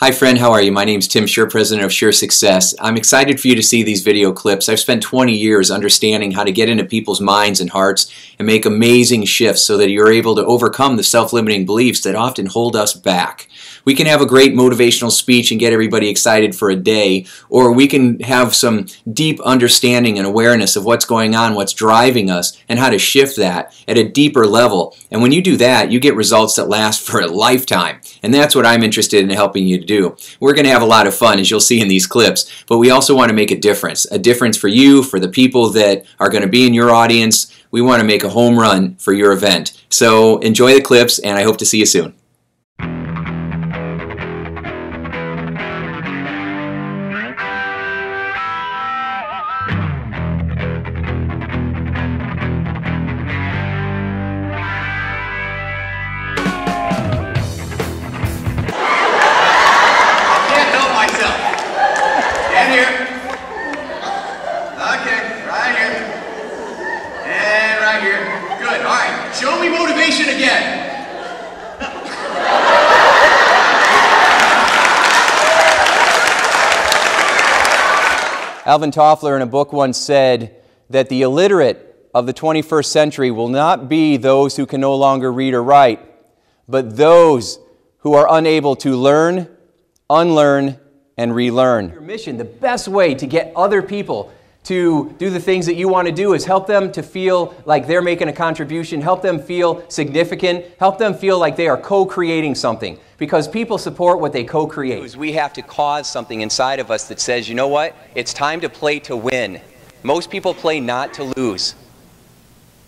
Hi friend, how are you? My name is Tim Shurr, president of Shurr Success. I'm excited for you to see these video clips. I've spent 20 years understanding how to get into people's minds and hearts and make amazing shifts so that you're able to overcome the self-limiting beliefs that often hold us back. We can have a great motivational speech and get everybody excited for a day, or we can have some deep understanding and awareness of what's going on, what's driving us, and how to shift that at a deeper level. And when you do that, you get results that last for a lifetime. And that's what I'm interested in helping you to do. We're going to have a lot of fun, as you'll see in these clips, but we also want to make a difference for you, for the people that are going to be in your audience. We want to make a home run for your event. So enjoy the clips, and I hope to see you soon. Show me motivation again. Alvin Toffler in a book once said that the illiterate of the 21st century will not be those who can no longer read or write, but those who are unable to learn, unlearn, and relearn. Your mission, the best way to get other people to do the things that you want to do is help them to feel like they're making a contribution, help them feel significant, help them feel like they are co-creating something. Because people support what they co-create. We have to cause something inside of us that says, you know what, it's time to play to win. Most people play not to lose.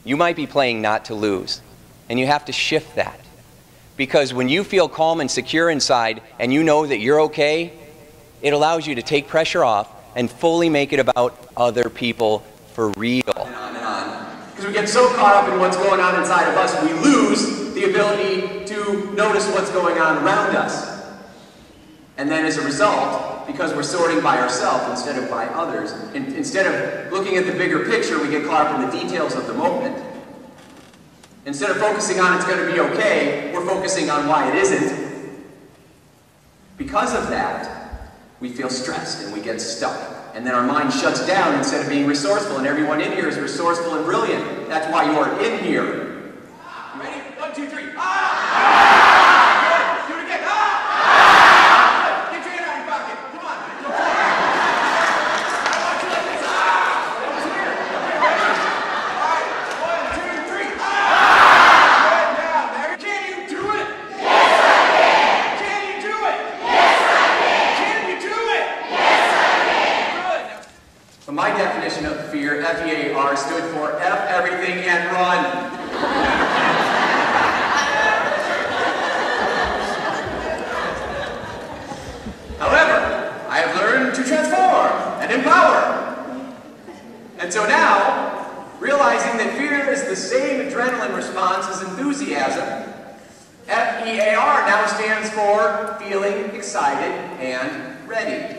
You might be playing not to lose. And you have to shift that. Because when you feel calm and secure inside and you know that you're okay, it allows you to take pressure off and fully make it about other people for real. On and on. Because we get so caught up in what's going on inside of us, we lose the ability to notice what's going on around us. And then as a result, because we're sorting by ourselves instead of by others, instead of looking at the bigger picture, we get caught up in the details of the moment. Instead of focusing on it's going to be okay, we're focusing on why it isn't. Because of that, we feel stressed and we get stuck. And then our mind shuts down instead of being resourceful. And everyone in here is resourceful and brilliant. That's why you are in here. Ready? 1, 2, 3. Ah! Good. Do it again. Ah! Get your hand out of your pocket. Come on. Go for it. I want you like this. Ah! That was weird. All right. 1, 2, 3. Ah! Good. Now, there. Can you do it? Yes, I can. Can you do it? Yes, I can. Can you do it? Yes, I can. Good. Well, my definition of fear, F-E-A-R, stood for F everything and run. However, I have learned to transform and empower. And so now, realizing that fear is the same adrenaline response as enthusiasm, F-E-A-R now stands for feeling excited and ready.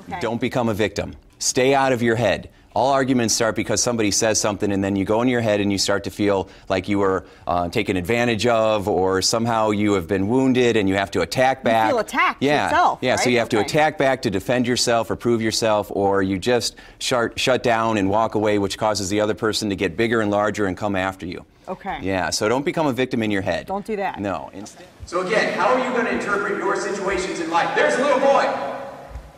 Okay. Don't become a victim. Stay out of your head. All arguments start because somebody says something and then you go in your head and you start to feel like you were taken advantage of, or somehow you have been wounded and you have to attack back. You feel attacked yourself, Yeah, right? so you have to attack back to defend yourself or prove yourself, or you just shut down and walk away, which causes the other person to get bigger and larger and come after you. Okay. Yeah, so don't become a victim in your head. Don't do that. No. Instead. So again, how are you going to interpret your situations in life? There's a little boy.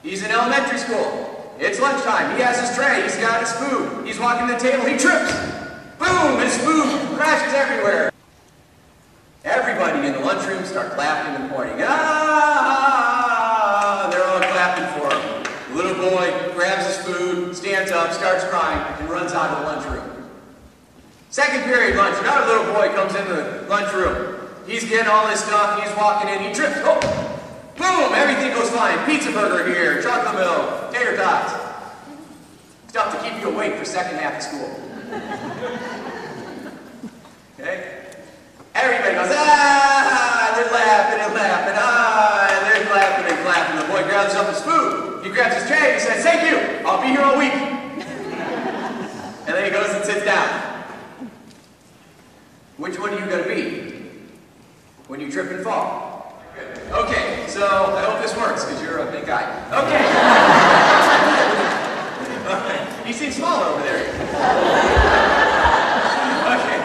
He's in elementary school. It's lunchtime. He has his tray. He's got his food. He's walking to the table. He trips. Boom! His food crashes everywhere. Everybody in the lunchroom start clapping and pointing. Ah! They're all clapping for him. The little boy grabs his food, stands up, starts crying, and runs out of the lunchroom. Second period lunch. Another little boy comes into the lunchroom. He's getting all his stuff. He's walking in. He trips. Oh! Boom! Everything goes fine. Pizza burger here, chocolate milk, tater tots. Stuff to keep you awake for second half of school. Okay? Everybody goes, ah! They're laughing and laughing, ah! And they're clapping and clapping. The boy grabs up his food. He grabs his tray and he says, thank you! I'll be here all week. And then he goes and sits down. Which one are you going to be when you trip and fall? Okay, so I hope this works because you're a big guy. Okay. You seem smaller over there. Okay.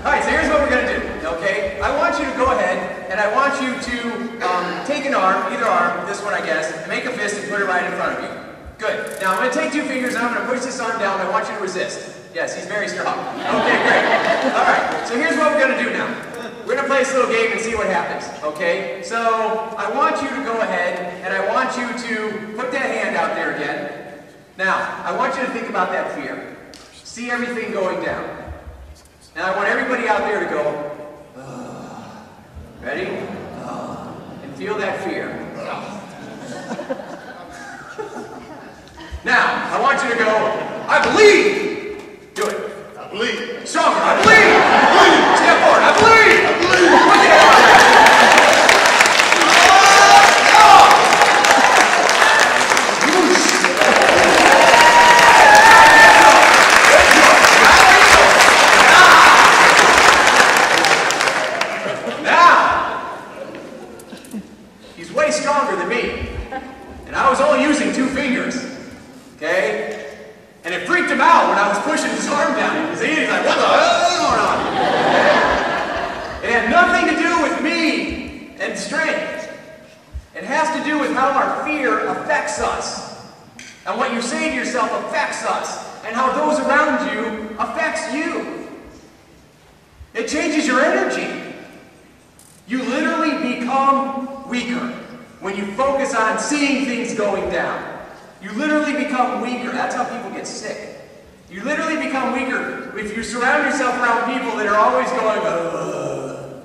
All right, so here's what we're going to do, okay? I want you to go ahead and I want you to take an arm, either arm, this one I guess, and make a fist and put it right in front of you. Good. Now I'm going to take 2 fingers and I'm going to push this arm down. I want you to resist. Yes, he's very strong. Okay, great. All right, so here's what we're going to do now. We're going to play this little game and see what happens, okay? So I want you to go ahead and I want you to put that hand out there again. Now, I want you to think about that fear. See everything going down. And I want everybody out there to go, ready? And feel that fear. Now, I want you to go, I believe. Do it. I believe. Stronger. I believe. I believe. Step forward. I believe. I believe. Put your arm. Now, he's way stronger than me. And I was only using 2 fingers. Okay? And it freaked him out when I was pushing his arm down. He's like, what the hell is going on? It had nothing to do with me and strength. It has to do with how our fear affects us. And what you say to yourself affects us. And how those around you affects you. It changes your energy. You literally become weaker when you focus on seeing things going down. You literally become weaker. That's how people get sick. You literally become weaker if you surround yourself around people that are always going, ugh.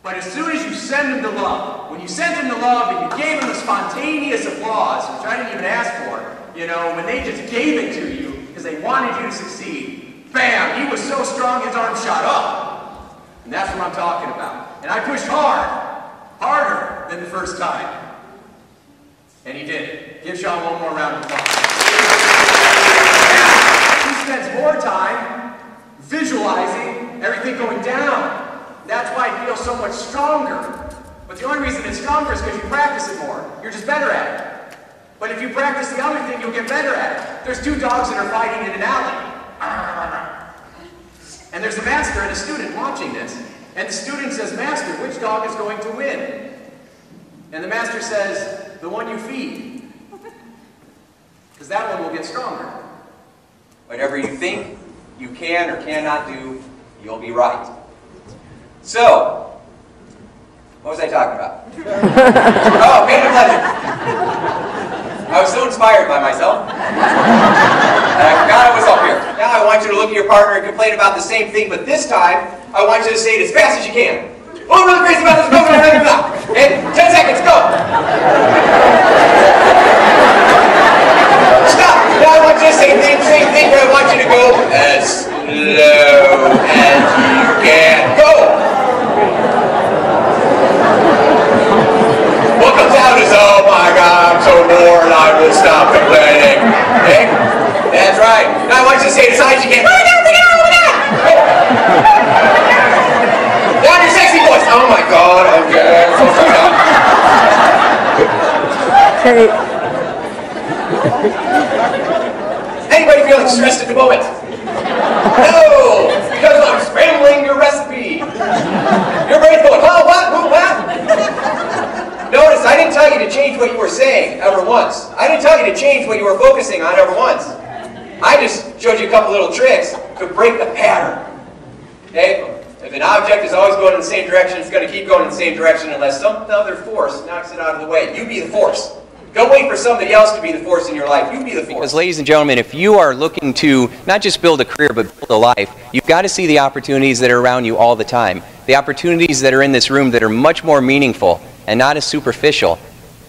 But as soon as you send them to love, when you sent them to love and you gave them a spontaneous applause, which I didn't even ask for, you know, when they just gave it to you because they wanted you to succeed, bam, he was so strong his arm shot up. And that's what I'm talking about. And I pushed hard, harder than the first time. And he did it. Give Sean one more round of applause. He spends more time visualizing everything going down. That's why it feels so much stronger. But the only reason it's stronger is because you practice it more. You're just better at it. But if you practice the other thing, you'll get better at it. There's 2 dogs that are fighting in an alley. And there's a master and a student watching this. And the student says, Master, which dog is going to win? And the master says, the one you feed. Because that one will get stronger. Whatever you think you can or cannot do, you'll be right. So, what was I talking about? Oh, pain and pleasure. I was so inspired by myself. And I forgot I was up here. Now I want you to look at your partner and complain about the same thing, but this time, I want you to say it as fast as you can. Oh, I'm really crazy about this. Okay, 10 seconds, go. Stop. Now I want you to say the same thing, but I want you to go as slow as you can. Go. What comes out is, oh my God, I'm so bored, I will stop complaining. Okay? That's right. Now I want you to say it as high as you can. Down your sexy voice. Oh my God, I'm good. Hey. Anybody feeling stressed at the moment? No, because I'm scrambling your recipe. Your brain's going, oh, what? Notice, I didn't tell you to change what you were saying ever once. I didn't tell you to change what you were focusing on ever once. I just showed you a couple little tricks to break the pattern. Okay? If an object is always going in the same direction, it's going to keep going in the same direction unless some other force knocks it out of the way. You be the force. Don't wait for somebody else to be the force in your life. You be the force. Because, ladies and gentlemen, if you are looking to not just build a career but build a life, you've got to see the opportunities that are around you all the time. The opportunities that are in this room that are much more meaningful and not as superficial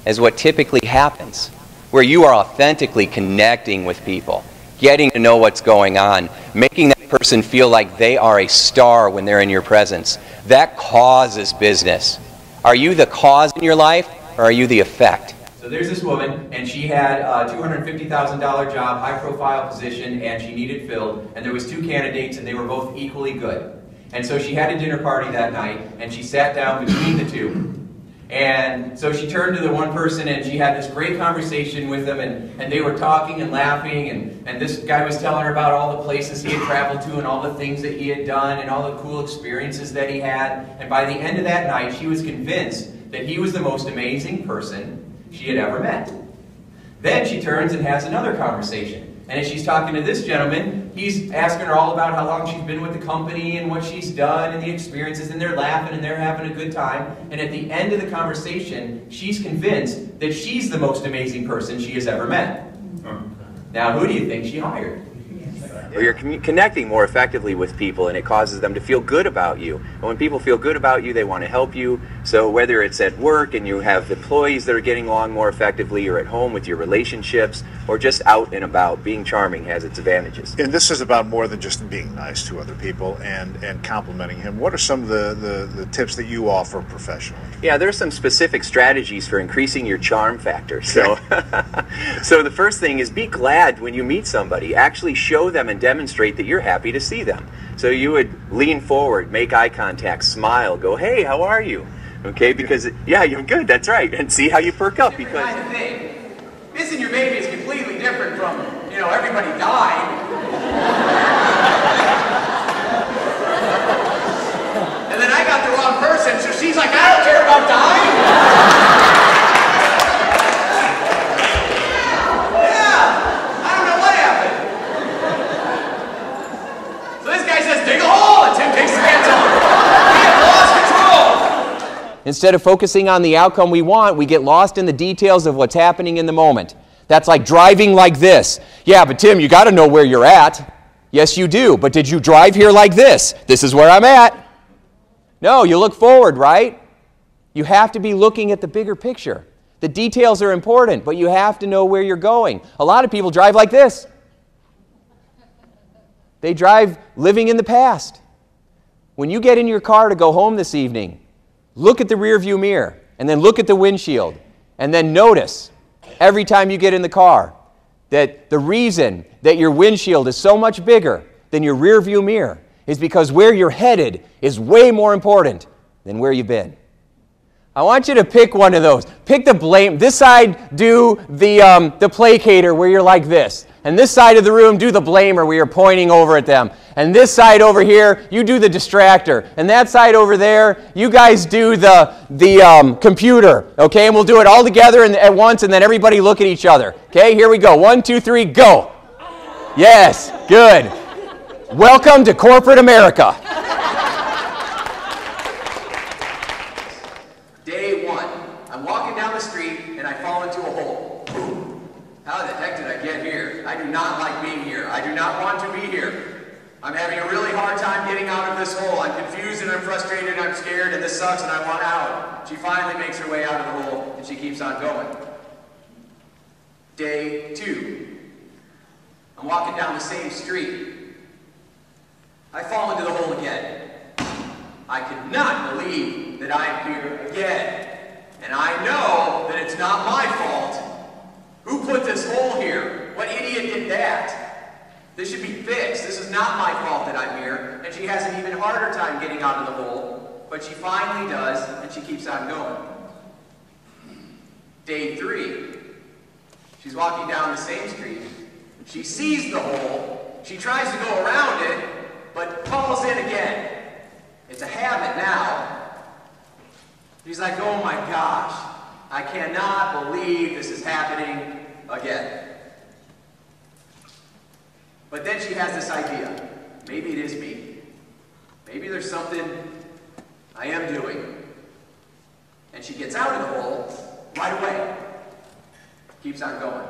as what typically happens, where you are authentically connecting with people, getting to know what's going on, making that person feel like they are a star when they're in your presence. That causes business. Are you the cause in your life, or are you the effect? So there's this woman, and she had a $250,000 job, high-profile position, and she needed filled. And there was 2 candidates, and they were both equally good. And so she had a dinner party that night, and she sat down between the 2. And so she turned to the one person and she had this great conversation with them, and they were talking and laughing, and this guy was telling her about all the places he had traveled to and all the things that he had done and all the cool experiences that he had. And by the end of that night, she was convinced that he was the most amazing person she had ever met. Then she turns and has another conversation. And as she's talking to this gentleman, he's asking her all about how long she's been with the company and what she's done and the experiences, and they're laughing and they're having a good time. And at the end of the conversation, she's convinced that she's the most amazing person she has ever met. Now, who do you think she hired? Or you're connecting more effectively with people, and it causes them to feel good about you. And when people feel good about you, they want to help you. So whether it's at work and you have employees that are getting along more effectively, or at home with your relationships, or just out and about, being charming has its advantages. And this is about more than just being nice to other people and complimenting him. What are some of the tips that you offer professionally? Yeah, there's some specific strategies for increasing your charm factor. So, so the first thing is be glad when you meet somebody. Actually show them and demonstrate that you're happy to see them. So you would lean forward, make eye contact, smile, go, "Hey, how are you?" Okay, because yeah, you're good. That's right, and see how you perk up. Because kind of thing. Missing your baby is completely different from, you know, everybody died. And then I got the wrong person, so she's like, "I don't care about dying." Instead of focusing on the outcome we want, we get lost in the details of what's happening in the moment. That's like driving like this. Yeah, but Tim, you got to know where you're at. Yes, you do. But did you drive here like this? This is where I'm at. No, you look forward, right? You have to be looking at the bigger picture. The details are important, but you have to know where you're going. A lot of people drive like this. They drive living in the past. When you get in your car to go home this evening, look at the rearview mirror, and then look at the windshield, and then notice every time you get in the car that the reason that your windshield is so much bigger than your rearview mirror is because where you're headed is way more important than where you've been. I want you to pick one of those. Pick the blame. This side, do the placator where you're like this. And this side of the room, do the blamer where you're pointing over at them. And this side over here, you do the distractor. And that side over there, you guys do the computer. Okay, and we'll do it all together at once, and then everybody look at each other. Okay, here we go. 1, 2, 3, go. Yes, good. Welcome to corporate America. Day 1, I'm walking down the street and I fall into a hole. How the heck did I get here? I do not like being here. I do not want to be here. I'm having a really hard time getting out of this hole. I'm confused and I'm frustrated and I'm scared and this sucks and I want out. She finally makes her way out of the hole and she keeps on going. Day 2, I'm walking down the same street. I fall into the hole again. I cannot believe that I'm here again. And I know that it's not my fault. Who put this hole here? What idiot did that? This should be fixed. This is not my fault that I'm here. And she has an even harder time getting out of the hole. But she finally does, and she keeps on going. Day 3. She's walking down the same street. She sees the hole. She tries to go around it, but falls in again. It's a habit now. She's like, oh my gosh, I cannot believe this is happening again. But then she has this idea. Maybe it is me. Maybe there's something I am doing. And she gets out of the hole right away. Keeps on going.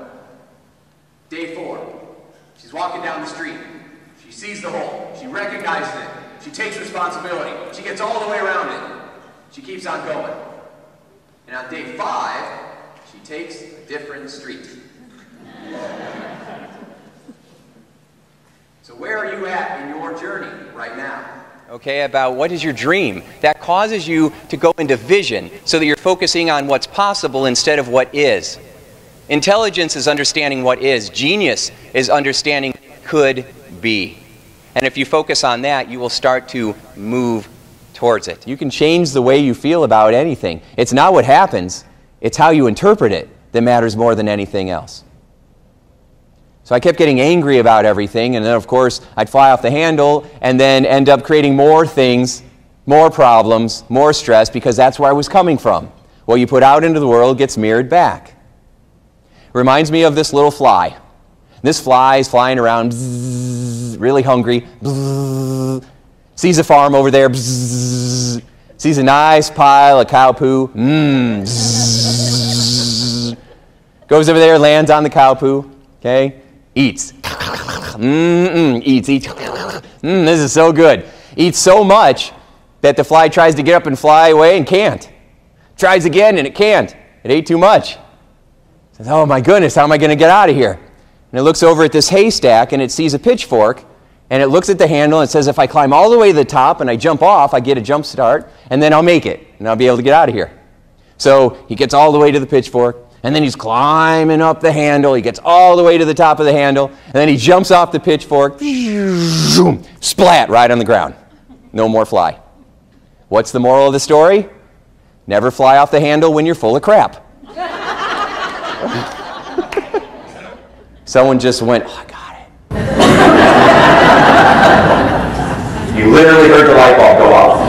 Day 4. She's walking down the street. She sees the hole. She recognizes it. She takes responsibility. She gets all the way around it. She keeps on going. And on day 5, she takes a different street. So where are you at in your journey right now? Okay, about what is your dream? That causes you to go into vision so that you're focusing on what's possible instead of what is. Intelligence is understanding what is. Genius is understanding could be. And if you focus on that, you will start to move towards it. You can change the way you feel about anything. It's not what happens, it's how you interpret it that matters more than anything else. So I kept getting angry about everything, and then of course I'd fly off the handle and then end up creating more things, more problems, more stress, because that's where I was coming from. What you put out into the world gets mirrored back. Reminds me of this little fly. This fly is flying around, bzzz, really hungry, bzzz, sees a farm over there, bzzz, sees a nice pile of cow poo, bzzz, goes over there, lands on the cow poo, okay, eats, eats, this is so good. Eats so much that the fly tries to get up and fly away and can't. Tries again and it can't. It ate too much. Says, oh my goodness, how am I going to get out of here? And it looks over at this haystack and it sees a pitchfork and it looks at the handle and it says, if I climb all the way to the top and I jump off, I get a jump start and then I'll make it and I'll be able to get out of here. So he gets all the way to the pitchfork and then he's climbing up the handle. He gets all the way to the top of the handle and then he jumps off the pitchfork, splat, right on the ground. No more fly. What's the moral of the story? Never fly off the handle when you're full of crap. Someone just went, oh, I got it. You literally heard the light bulb go off.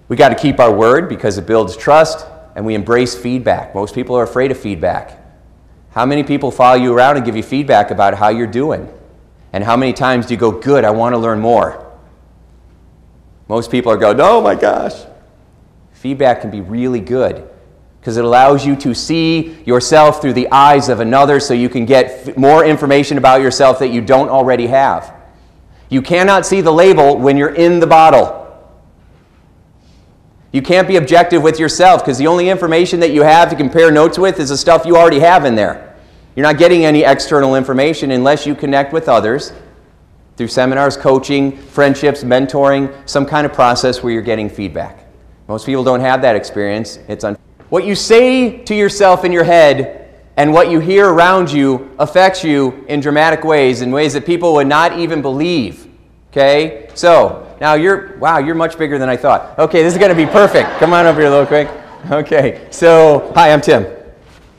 We got to keep our word because it builds trust, and we embrace feedback. Most people are afraid of feedback. How many people follow you around and give you feedback about how you're doing? And how many times do you go, good, I want to learn more? Most people are going, oh my gosh. Feedback can be really good because it allows you to see yourself through the eyes of another so you can get more information about yourself that you don't already have. You cannot see the label when you're in the bottle. You can't be objective with yourself because the only information that you have to compare notes with is the stuff you already have in there. You're not getting any external information unless you connect with others through seminars, coaching, friendships, mentoring, some kind of process where you're getting feedback. Most people don't have that experience. What you say to yourself in your head and what you hear around you affects you in dramatic ways, in ways that people would not even believe. Okay? So, now you're much bigger than I thought. Okay, this is going to be perfect. Come on over here real quick. Okay, so, hi, I'm Tim.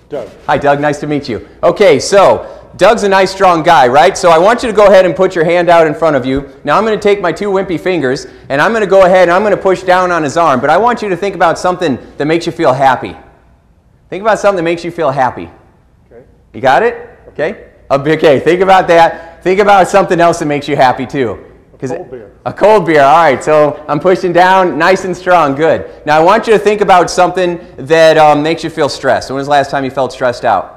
Doug. Hi, Doug. Nice to meet you. Okay, so, Doug's a nice, strong guy, right? So I want you to go ahead and put your hand out in front of you. Now I'm going to take my two wimpy fingers, and I'm going to go ahead and I'm going to push down on his arm. But I want you to think about something that makes you feel happy. Think about something that makes you feel happy. Okay. You got it? Okay? Okay, think about that. Think about something else that makes you happy, too. A cold beer. A cold beer. All right, so I'm pushing down, nice and strong. Good. Now I want you to think about something that makes you feel stressed. When was the last time you felt stressed out?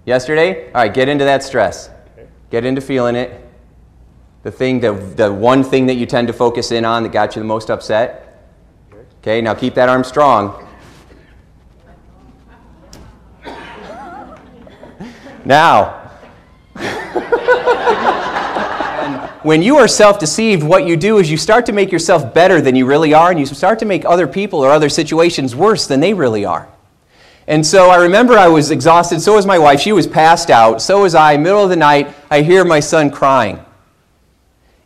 Yesterday? All right, get into that stress. Okay. Get into feeling it. The one thing that you tend to focus in on that got you the most upset. Okay, now keep that arm strong. Now, when you are self-deceived, what you do is you start to make yourself better than you really are, and you start to make other people or other situations worse than they really are. And so I remember I was exhausted, so was my wife. She was passed out, so was I. Middle of the night, I hear my son crying.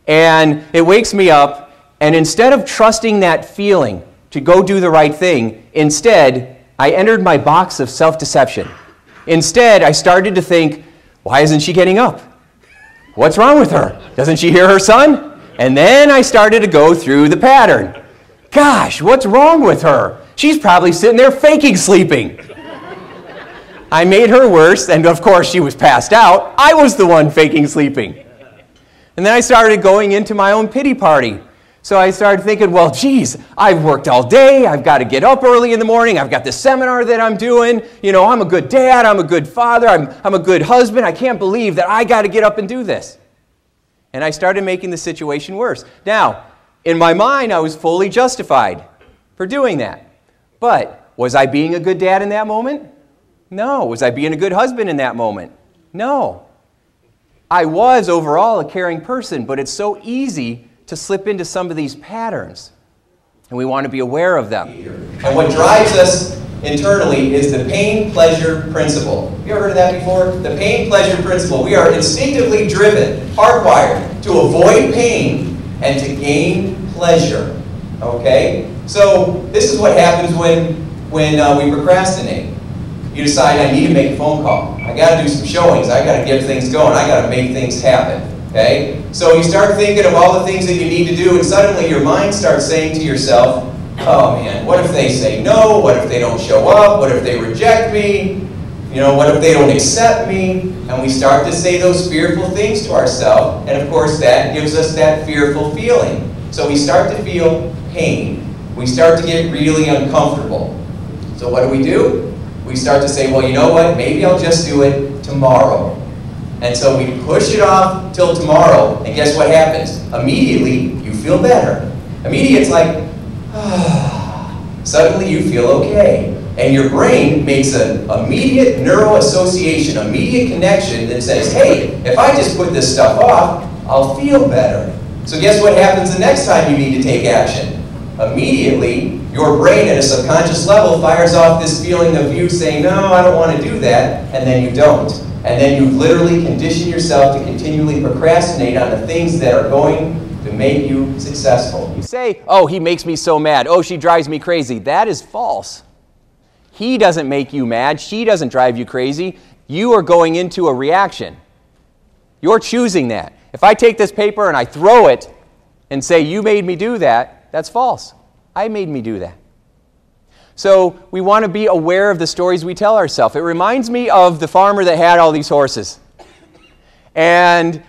And it wakes me up, and instead of trusting that feeling to go do the right thing, instead, I entered my box of self-deception. Instead, I started to think, why isn't she getting up? What's wrong with her? Doesn't she hear her son? And then I started to go through the pattern. Gosh, what's wrong with her? She's probably sitting there faking sleeping. I made her worse, and of course she was passed out. I was the one faking sleeping. And then I started going into my own pity party. So I started thinking, well, geez, I've worked all day. I've got to get up early in the morning. I've got this seminar that I'm doing. You know, I'm a good dad. I'm a good father. I'm a good husband. I can't believe that I got to get up and do this. And I started making the situation worse. Now, in my mind, I was fully justified for doing that. But was I being a good dad in that moment? No. Was I being a good husband in that moment? No. I was overall a caring person, but it's so easy to slip into some of these patterns, and we want to be aware of them. And what drives us internally is the pain-pleasure principle. Have you ever heard of that before? The pain-pleasure principle. We are instinctively driven, hardwired, to avoid pain and to gain pleasure. Okay? So this is what happens when we procrastinate. You decide, I need to make a phone call. I got to do some showings. I got to get things going. I got to make things happen. Okay? So you start thinking of all the things that you need to do, and suddenly your mind starts saying to yourself, oh man, what if they say no? What if they don't show up? What if they reject me? You know, what if they don't accept me? And we start to say those fearful things to ourselves, and of course that gives us that fearful feeling. So we start to feel pain. We start to get really uncomfortable. So what do? We start to say, well, you know what? Maybe I'll just do it tomorrow. And so we push it off till tomorrow, and guess what happens? Immediately, you feel better. Immediately, it's like, suddenly you feel okay. And your brain makes an immediate neural association, immediate connection that says, hey, if I just put this stuff off, I'll feel better. So guess what happens the next time you need to take action? Immediately, your brain at a subconscious level fires off this feeling of you saying, no, I don't want to do that, and then you don't. And then you've literally conditioned yourself to continually procrastinate on the things that are going to make you successful. You say, oh, he makes me so mad. Oh, she drives me crazy. That is false. He doesn't make you mad. She doesn't drive you crazy. You are going into a reaction. You're choosing that. If I take this paper and I throw it and say, you made me do that, that's false. I made me do that. So we want to be aware of the stories we tell ourselves. It reminds me of the farmer that had all these horses. And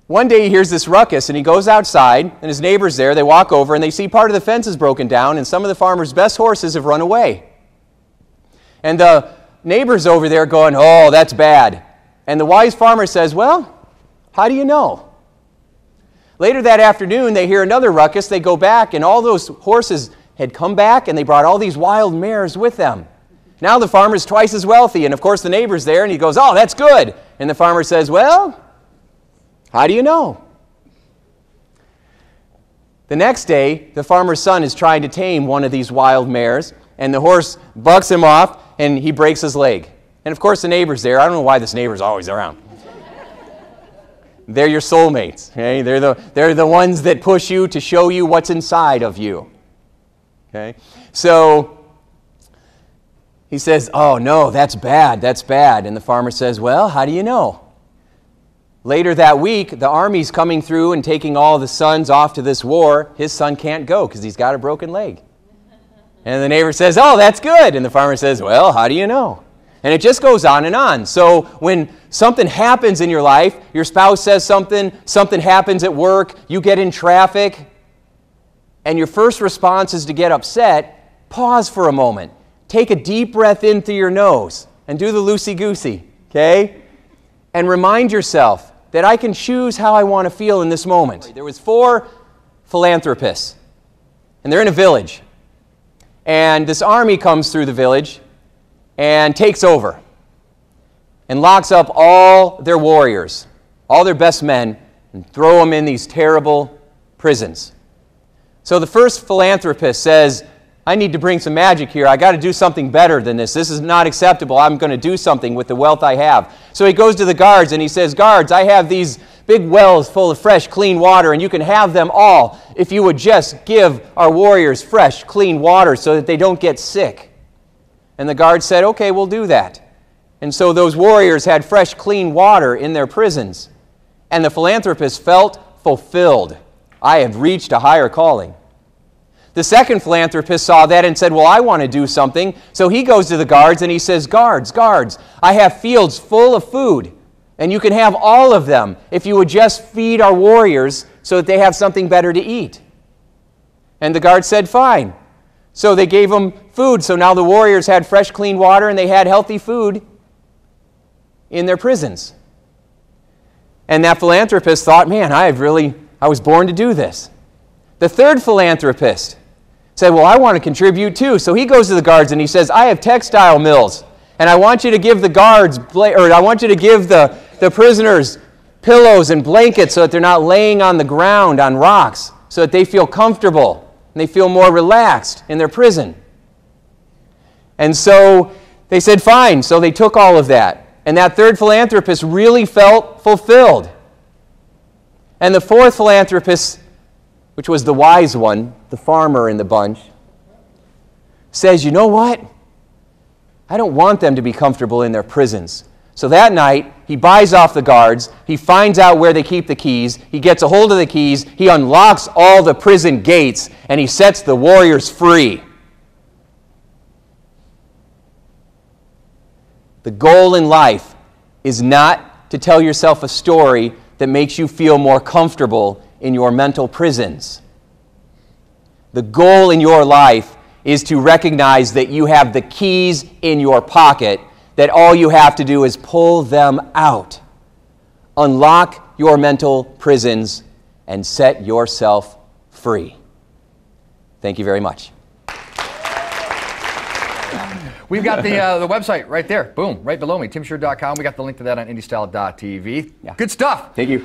one day he hears this ruckus, and he goes outside, and his neighbor's there. They walk over, and they see part of the fence is broken down, and some of the farmer's best horses have run away. And the neighbor's over there going, oh, that's bad. And the wise farmer says, well, how do you know? Later that afternoon, they hear another ruckus. They go back, and all those horses had come back, and they brought all these wild mares with them. Now the farmer's twice as wealthy, and of course the neighbor's there, and he goes, oh, that's good. And the farmer says, well, how do you know? The next day, the farmer's son is trying to tame one of these wild mares, and the horse bucks him off, and he breaks his leg. And of course the neighbor's there. I don't know why this neighbor's always around. They're your soulmates. Okay? They're the ones that push you to show you what's inside of you. Okay? So he says, oh no, that's bad, that's bad. And the farmer says, well, how do you know? Later that week, the army's coming through and taking all the sons off to this war. His son can't go because he's got a broken leg. And the neighbor says, oh, that's good. And the farmer says, well, how do you know? And it just goes on and on. So when something happens in your life, your spouse says something, something happens at work, you get in traffic, and your first response is to get upset, pause for a moment. Take a deep breath in through your nose and do the loosey-goosey, okay? And remind yourself that I can choose how I want to feel in this moment. There was 4 philanthropists, and they're in a village. And this army comes through the village and takes over and locks up all their warriors, all their best men, and throw them in these terrible prisons. So the first philanthropist says, I need to bring some magic here. I got to do something better than this. This is not acceptable. I'm going to do something with the wealth I have. So he goes to the guards and he says, guards, I have these big wells full of fresh, clean water, and you can have them all if you would just give our warriors fresh, clean water so that they don't get sick. And the guards said, okay, we'll do that. And so those warriors had fresh, clean water in their prisons. And the philanthropist felt fulfilled. I have reached a higher calling. The second philanthropist saw that and said, well, I want to do something. So he goes to the guards and he says, guards, I have fields full of food, and you can have all of them if you would just feed our warriors so that they have something better to eat. And the guards said, fine. So they gave them food. So now the warriors had fresh, clean water, and they had healthy food in their prisons. And that philanthropist thought, man, I was born to do this. The third philanthropist said, well, I want to contribute too. So he goes to the guards and he says, I have textile mills, and I want you to give the guards, or I want you to give the prisoners pillows and blankets so that they're not laying on the ground on rocks, so that they feel comfortable and they feel more relaxed in their prison. And so they said, fine. So they took all of that. And that third philanthropist really felt fulfilled. And the fourth philanthropist which was the wise one, the farmer in the bunch, says, you know what? I don't want them to be comfortable in their prisons. So that night, he buys off the guards, he finds out where they keep the keys, he gets a hold of the keys, he unlocks all the prison gates, and he sets the warriors free. The goal in life is not to tell yourself a story that makes you feel more comfortable in your mental prisons. The goal in your life is to recognize that you have the keys in your pocket, that all you have to do is pull them out. Unlock your mental prisons and set yourself free. Thank you very much. We've got the website right there. Boom, right below me, timshurr.com. We got the link to that on indiestyle.tv. Yeah. Good stuff. Thank you.